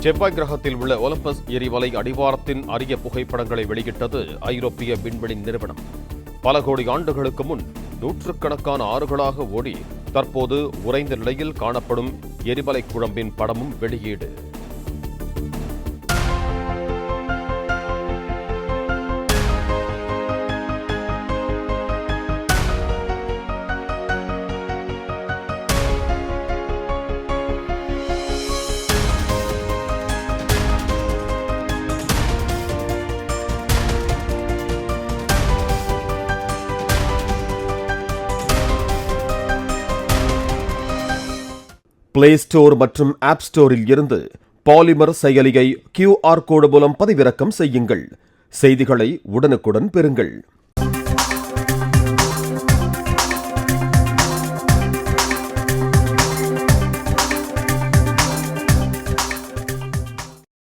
செவ்வாய் கிரகத்தில் உள்ள ஒலிம்பஸ் எரிமலை அடிவாரத்தின் அரிய புகைப்படங்களை வெளியிட்டது ஐரோப்பிய விண்வெளி நிறுவனம். பல கோடி ஆண்டுகளுக்கு முன் நூற்றுக்கணக்கான ஆறுகளாக ஓடி தற்போது உறைந்த நிலையில் காணப்படும் எரிமலை குழம்பின் படமும் வெளியீடு. பிளே ஸ்டோர் மற்றும் ஆப் ஸ்டோரில் இருந்து பாலிமர் செயலியை QR கோடு மூலம் பதிவிறக்கம் செய்யுங்கள். செய்திகளை உடனுக்குடன் பெறுங்கள்.